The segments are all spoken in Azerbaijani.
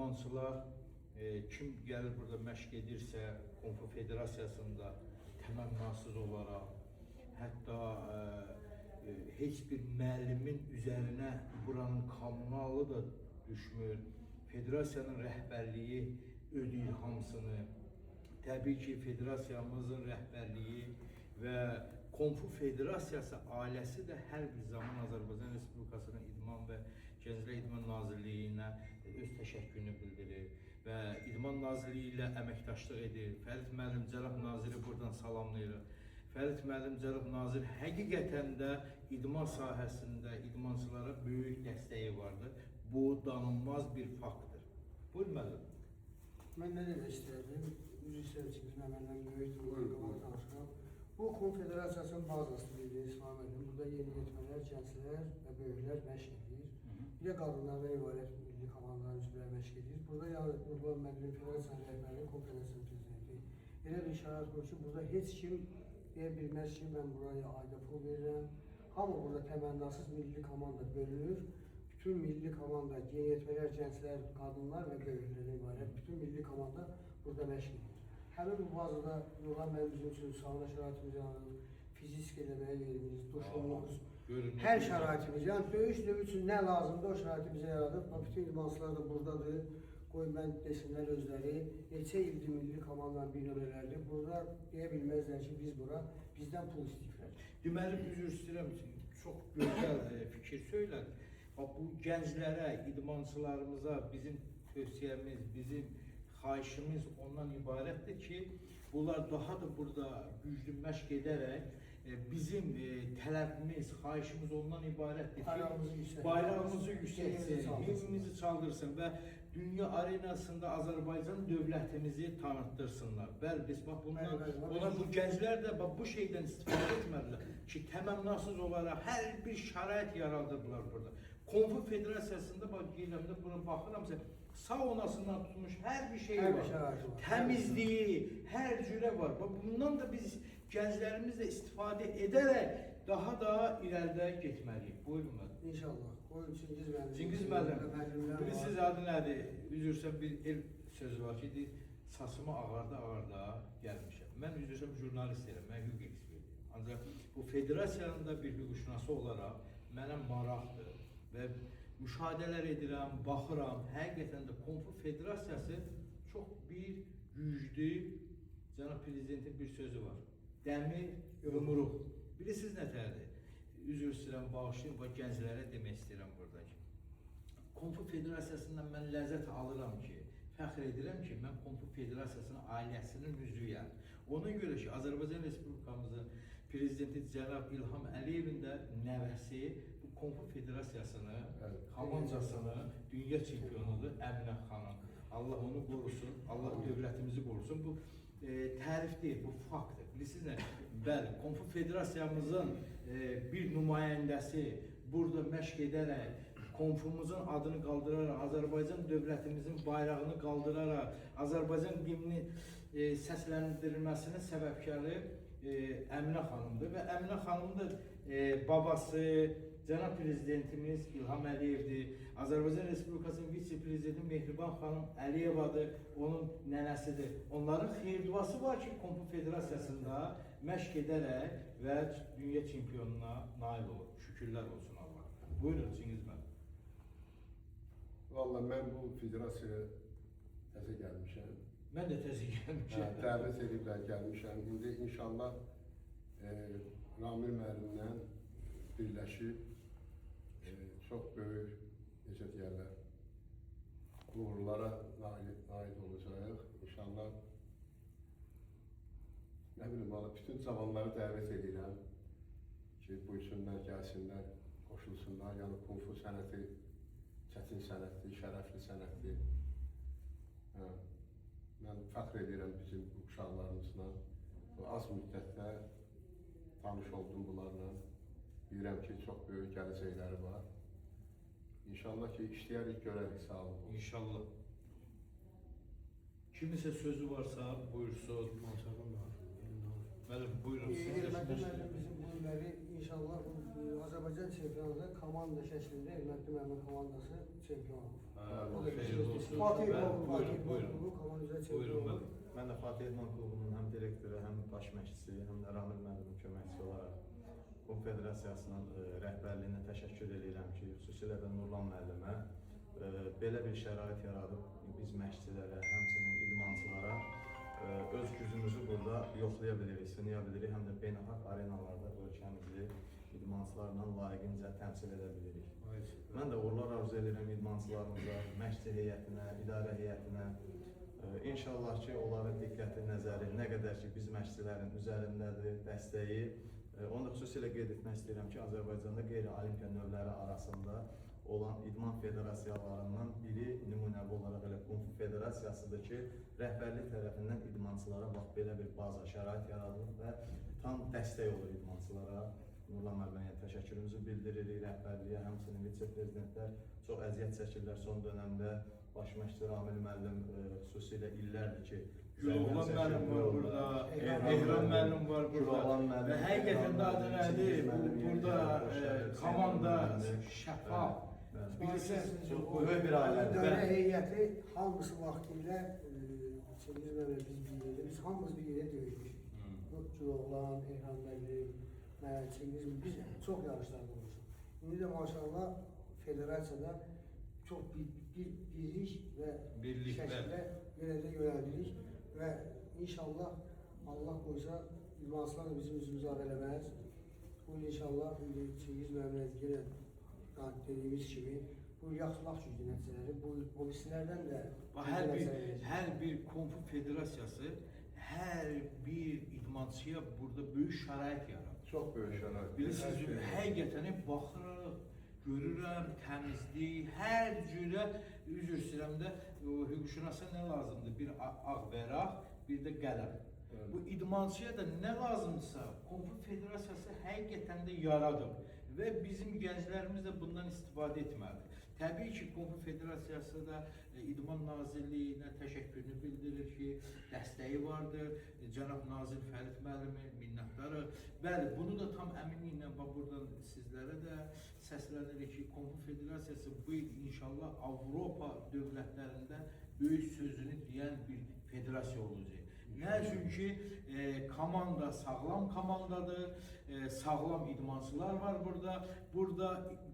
idmançılar kim gəlir burada məşq edirsə, Konfu Federasiyasında təmənnasız olaraq, hətta heç bir müəllimin üzərinə buranın kommunalı da düşmür. Federasiyanın rəhbərliyi ödəyir hamısını. Təbii ki, federasiyamızın rəhbərliyi və Konfu Federasiyası ailəsi də hər bir zaman Azərbaycan Respublikasının İdman və Gənclər İdman Nazirliyinə öz təşəkkürünü bildirir və İdman Nazirliyi ilə əməkdaşlıq edir. Fərid müəllim Cəlab naziri buradan salamlayırıq. Fərid müəllim Cəlab nazir həqiqətən də idman sahəsində idmançılara böyük dəstəyi vardır. Bu danılmaz bir faktdır. Buyur müəllim. Mən nə demək istəyirdim? Üzr istəyirəm ki, biz məndən böyük danışıram. Bu konfederasiyasının bazasıdır, dediniz müəllim. Burada yeniyetmələr, gənclər və böyüklər məşq edir. Bir də qadınlardan ibarət milli komandaların üzvləri məşq edir. Burada Nurlan müəllim, federasiyanın rəhbəri, konfederasiyanın prezidenti. Elə bir şərait var ki, burada heç kim deyə bilməz ki, mən buraya ayda pul verirəm. Hamı burada təmənnasız milli komanda bölünür. Bütün milli komanda, yeniyetmələr, gənclər, qadınlar və böyüklərdən ibarət bütün milli komanda burada məşq edir. Həmin bu bazada Nurlan müəllim bizim üçün sağlıq şəraitimiz yanır, fizik eləməyə yerimiz, duşumuz, hər şəraitimiz. Yəni döyüş növü üçün nə lazımdır o şəraiti bizə yaradıb. Bütün idmançılar da buradadır. Qoy mən desinlər özləri, neçə ildir milli komandanın bir nömrələrdir. Burada deyə bilməzlər ki, biz bura bizdən pul istəyirlər. Deməli, üzr istəyirəm, çox gözəl fikir söylədi. Bu gənclərə, idmançılarımıza bizim tövsiyəmiz, bizim xahişimiz ondan ibarətdir ki, bunlar daha da burada güclü məşq edərək bizim tələbimiz, xahişimiz ondan ibarətdir ki, bayrağımızı yüksəlsin, himnimizi çaldırsın və dünya arenasında Azərbaycan dövlətimizi tanıttırsınlar. Bəli, biz bax bu gənclər də bu şeydən istifadə etmədilər ki, təmənnasız olaraq hər bir şərait yaradırdılar burada. Konfu Federasiyasında bax qeyləmdə buna baxıramsa, saunasından tutmuş hər bir şey var. Təmizliyi, hər cürə var. Bundan da biz gənclərimizlə istifadə edərək daha da irəlidə getməliyik. Buyurun müəllim. İnşallah. Qoyun Çingiz müəllim. Çingiz müəllim, bilirsiniz adı nədir? Üzrsən bir el sözü var ki, saçımı ağarda gəlmişəm. Mən üzrsən jurnalistəyəm, mən hüquq ekspertiyəm. Ancaq bu federasiyanın da bir hüquqşünası olaraq mənə maraqdır və müşahidələr edirəm, baxıram. Həqiqətən də Konfu Federasiyası çox bir güclü, cənab prezidentin bir sözü var. Dəmir, yumruq. Bilirsiniz nətərdir? Üzr istəyirəm, bağışlayın və gənclərə demək istəyirəm buradakı. Konfu Federasiyasından mən ləzzət alıram ki, fəxr edirəm ki, mən Konfu Federasiyasının ailəsinin üzvüyəm. Ona görə ki, Azərbaycan Respublikamızın prezidenti cənab İlham Əliyevin də nəvəsi bu Konfu Federasiyasını, komançasını, dünya çempionudur Əminə xanım. Allah onu qorusun, Allah dövlətimizi qorusun. Bu tərif deyil, bu faktdır. Bilirsiniz nə? Bəli, Konfu Federasiyamızın bir nümayəndəsi burada məşq edərək, konfumuzun adını qaldıraraq, Azərbaycan dövlətimizin bayrağını qaldıraraq, Azərbaycan himni səsləndirilməsinin səbəbkarı Əminə xanımdır və Əminə xanımın da babası, cənab prezidentimiz İlham Əliyevdir, Azərbaycan Respublikasının vitse-prezidenti Mehriban xanım Əliyevadır, onun nənəsidir. Onların xeyir-duası var ki, Konfu Federasiyasında məşq edərək və dünya çempionuna nail olur. Şükürlər olsun Allah. Buyurun, Çingiz müəllim. Vallahi mən bu federasiyaya təzə gəlmişəm. Mən də təzə gəlmişəm. Dəvət ediblər gəlmişəm. İndi inşallah Ramil müəllimlə birləşib çox böyük, necə deyərlər, uğurlara nail olacaq. İnşallah, nə bilim, bütün cavanları dəvət edirəm ki, buyursunlar, gəlsinlər, qoşulsunlar. Yəni, konfu sənəti çətin sənətdir, şərəfli sənətdir. Mən fəxr edirəm bizim uşaqlarımızla. Az müddətdə tanış oldum bunlarla. Bilirəm ki, çox böyük gələcəkləri var. İnşallah ki, işləyərik, görərik, sağ olun. İnşallah. Kimisə sözü varsa, buyursun. Müəllim, buyurun. Bizim bu günləri İnşallah bu Azərbaycan çempionatında komanda şəklində Ermətli müəllim komandası çempion olur. O da xeyirli olsun. Fatih Buyurun, Fatih buyurun. klubu komanda üzrə çempion Buyurun, olur. Mən də Fatih İdman Klubunun həm direktoru, həm baş məşqçisi, həm də Ramil müəllimin köməkçisi olaraq Konfederasiyasının rəhbərliyinə təşəkkür edirəm ki, xüsusilə də Nurlan müəllimə belə bir şərait yaradıb biz məşqçilərə, həmçinin idmançılara öz gücümüzü burada yoxlaya bilirik, sınaya bilirik, həm də beynəlxalq arenalarda ölkəmizi idmançılarla layiqincə təmsil edə bilirik. Mən də uğurlar arzu edirəm idmançılarımıza, məşqçi heyətinə, idarə heyətinə. İnşallah ki, onların diqqəti, nəzəri nə qədər ki, biz məşqçilərin üzərindədir, dəstəyi. Onu da xüsusilə qeyd etmək istəyirəm ki, Azərbaycanda qeyri-olimpiya növləri arasında olan idman federasiyalarından biri nümunəvi olaraq elə Kung Fu Federasiyasıdır ki, rəhbərlik tərəfindən idmançılara bax belə bir baza şərait yaradılır və tam dəstək olur idmançılara. Nurlan müəllimə təşəkkürümüzü bildiririk rəhbərliyə, həmçinin vitse-prezidentlər çox əziyyət çəkirlər son dövrdə. Baş məşqçi Ramil müəllim xüsusilə illərdir ki, Güloğlan müəllim var burada, Ehram müəllim var burada və həqiqətən də adı nədir? Burada komanda şəffaf. Bilirsiniz, çox böyük bir ailədir. İdarə heyəti hamısı vaxtilə Çingiz müəllim biz bir yerdə, biz hamımız bir yerdə döyüşmüşük. Güloğlan, Ehram müəllim, mən, Çingiz biz çox yarışlarda olmuşuq. İndi də maşallah federasiyada çox birlik və şəkildə yerdə yönəldirik və inşallah Allah qoysa idmançılar da bizim üzümüzü ağ eləməz. Bu inşallah Çingiz müəllimə yenə dediyimiz kimi bu yaxşılıq güclü nəticələri, bu obisilərdən də hər bir Kung Fu Federasiyası hər bir idmançıya burada böyük şərait yaradır. Çox böyük şərait. Bilirsiniz, həqiqətən baxırıq, görürəm, təmizlik, hər cürə üzr istəyirəm də hüquqşünasa nə lazımdır? Bir ağ vəraq, bir də qələm. Bu idmançıya da nə lazımdırsa, Kung Fu Federasiyası həqiqətən də yaradır və bizim gənclərimiz də bundan istifadə etməlidir. Təbii ki, Kung Fu Federasiyası da İdman Nazirliyinə təşəkkürünü bildirir ki, dəstəyi vardır. Cənab Nazir Fərid müəllimi minnətdarıq. Bəli, bunu da tam əminliklə buradan sizlərə də səslənirik ki, Kung Fu Federasiyası bu il inşallah Avropa dövlətlərində böyük sözünü deyən bir federasiya olacaq. Nə üçün ki, komanda sağlam komandadır, sağlam idmançılar var burada. Burada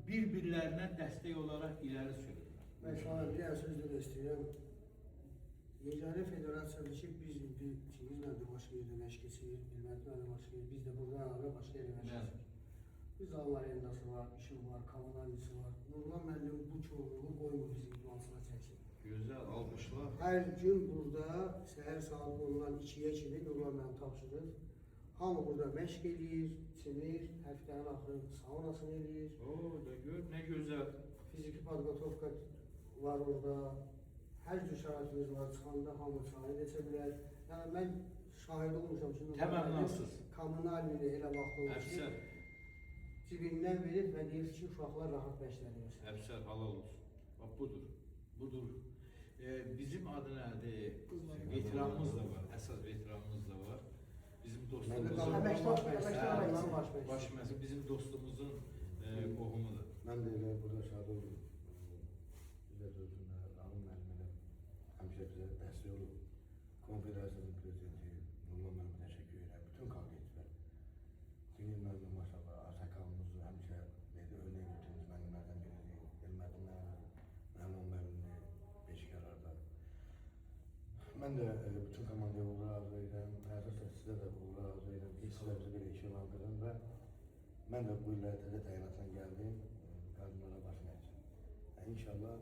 bir-birlərinə dəstək olaraq irəli sürürlər. Mən sana bir sözlə də istəyirəm. Yeganə federasiyadır ki, biz Çingiz müəllim başqa yerdə məşq keçirik, Ermətli müəllim başqa yerdə, biz də buradan əlavə başqa yerdə məşq keçirik. Biz Allah Endası var, İşim var, Kavanavisi var. Nurlan müəllim bu çoğunluğu qoymur bizim idmançılar çəksin. Gözəl, almışlar. Hər gün burada səhər saat 10-dan 2-yə kimi Nurlan müəllim tapşırır. Hamı burada məşq eləyir, içinir, həftənin axırı saunasını eləyir. Gör, nə gözəl. Fiziki podqotovka var orada. Hər cür şəraitimiz var, çıxanda hamı şahid edə bilər. Yəni mən şahid olmuşam ki, Təmənnasız. kommunalini elə vaxt olur ki, Əfsər, cibindən verib və deyir ki, uşaqlar rahat məşqlənir. əfsər, halal olsun. Bax, budur, budur. Bizim adı nədir? Veteranımız da var, əsas veteranımız da var. Bizim dostumuzun, baş məsul, bizim dostumuzun qohumudur. Mən də elə burada şad oldum. Bizə dözümdə Ramil müəllimə həmişə bizə dəstək olub. Konfederasiyanın prezidenti Nurlan müəllimə təşəkkür edirəm. Bütün kollektivə. Çingiz müəllim maşallah sakalımızı həmişə verdi, örnək götürdüyümüz müəllimlərdən biridir. Ermətli müəllim, Rəman müəllimdir, Beşikərarda. Mən də bütün komandaya uğurlar arzu edirəm. Əsasda sizə də uğurlar arzu edirəm ki, sizə bizə belə işe qaldırın və mən də bu illərdə də təyinatla gəldim. Qadınlara baş məşqçi. İnşallah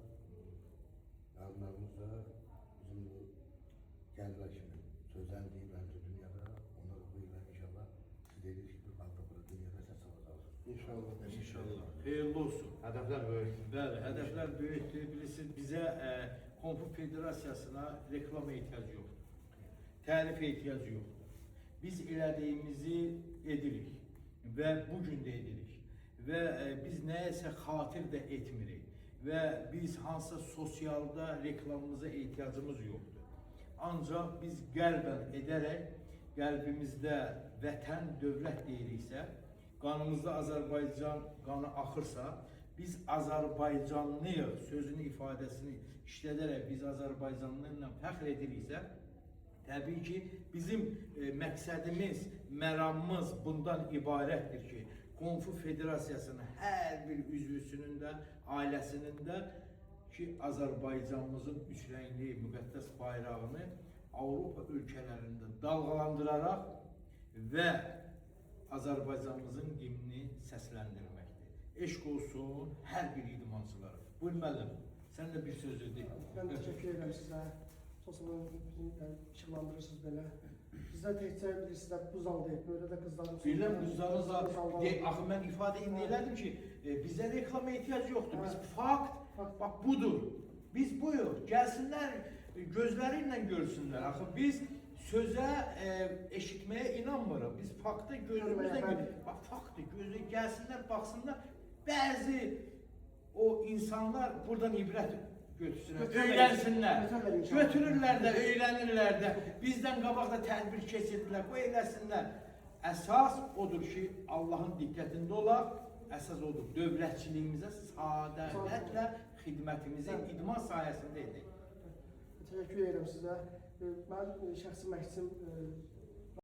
qadınlarımız da bizim bu gəldilər kimi sözdən deyirlər ki, dünyada onlar bu illər inşallah siz deyirsiniz ki, bu Avropada dünyada səs alacaq. İnşallah. İnşallah. Xeyirli olsun. Hədəflər böyükdür. Bəli, hədəflər böyükdür. Bilirsiniz, bizə Kung Fu Federasiyasına reklama ehtiyac yoxdur. Tərif ehtiyac yoxdur. Biz elədiyimizi edirik və bugün də edirik. Və biz nəyəsə xatir də etmirik. Və biz hansısa sosialda reklamımıza ehtiyacımız yoxdur. Ancaq biz qəlbən edərək, qəlbimizdə vətən, dövlət deyiriksə, qanımızda Azərbaycan qanı axırsa, biz Azərbaycanlıyıq sözünü, ifadəsini işlədərək biz Azərbaycanlıyla fəxr ediriksə, təbii ki, bizim məqsədimiz, məramımız bundan ibarətdir ki, Konfu Federasiyasının hər bir üzvüsünün də, ailəsinin də ki, Azərbaycanımızın üç rəngli müqəddəs bayrağını Avropa ölkələrində dalğalandıraraq və Azərbaycanımızın himnini səsləndirməkdir. Eşq olsun hər bir idmançılara. Buyur müəllim, sən də bir söz de. Ben teşekkür ederim sizə. Sosyal işıqlandırırsınız belə. Bizdə təkcə bilirsiniz də bu zal deyil, böyle də qızların... Bilirəm, qızlarınız axı mən ifadə indi elədim ki, bizə reklama ehtiyac yoxdur. Biz fakt, bax budur. Biz buyur, gəlsinlər, gözləri ilə görsünlər. Axı biz sözə, eşitməyə inanmırıq. Biz fakta gözümüzlə görürük. Bax, faktdır, gözlə gəlsinlər, baxsınlar. Bəzi o insanlar buradan ibrət götürsünlər, öyrənsinlər. Götürürlər də, öyrənirlər də. Bizdən qabaq da tədbir keçirdilər, bu eyləsinlər. Əsas odur ki, Allahın diqqətində olaq. Əsas odur, dövlətçiliyimizə sadələtlə xidmətimizin idman sayəsində edək. Teşekkür ederim sizə. Mən şəxsi məqsədim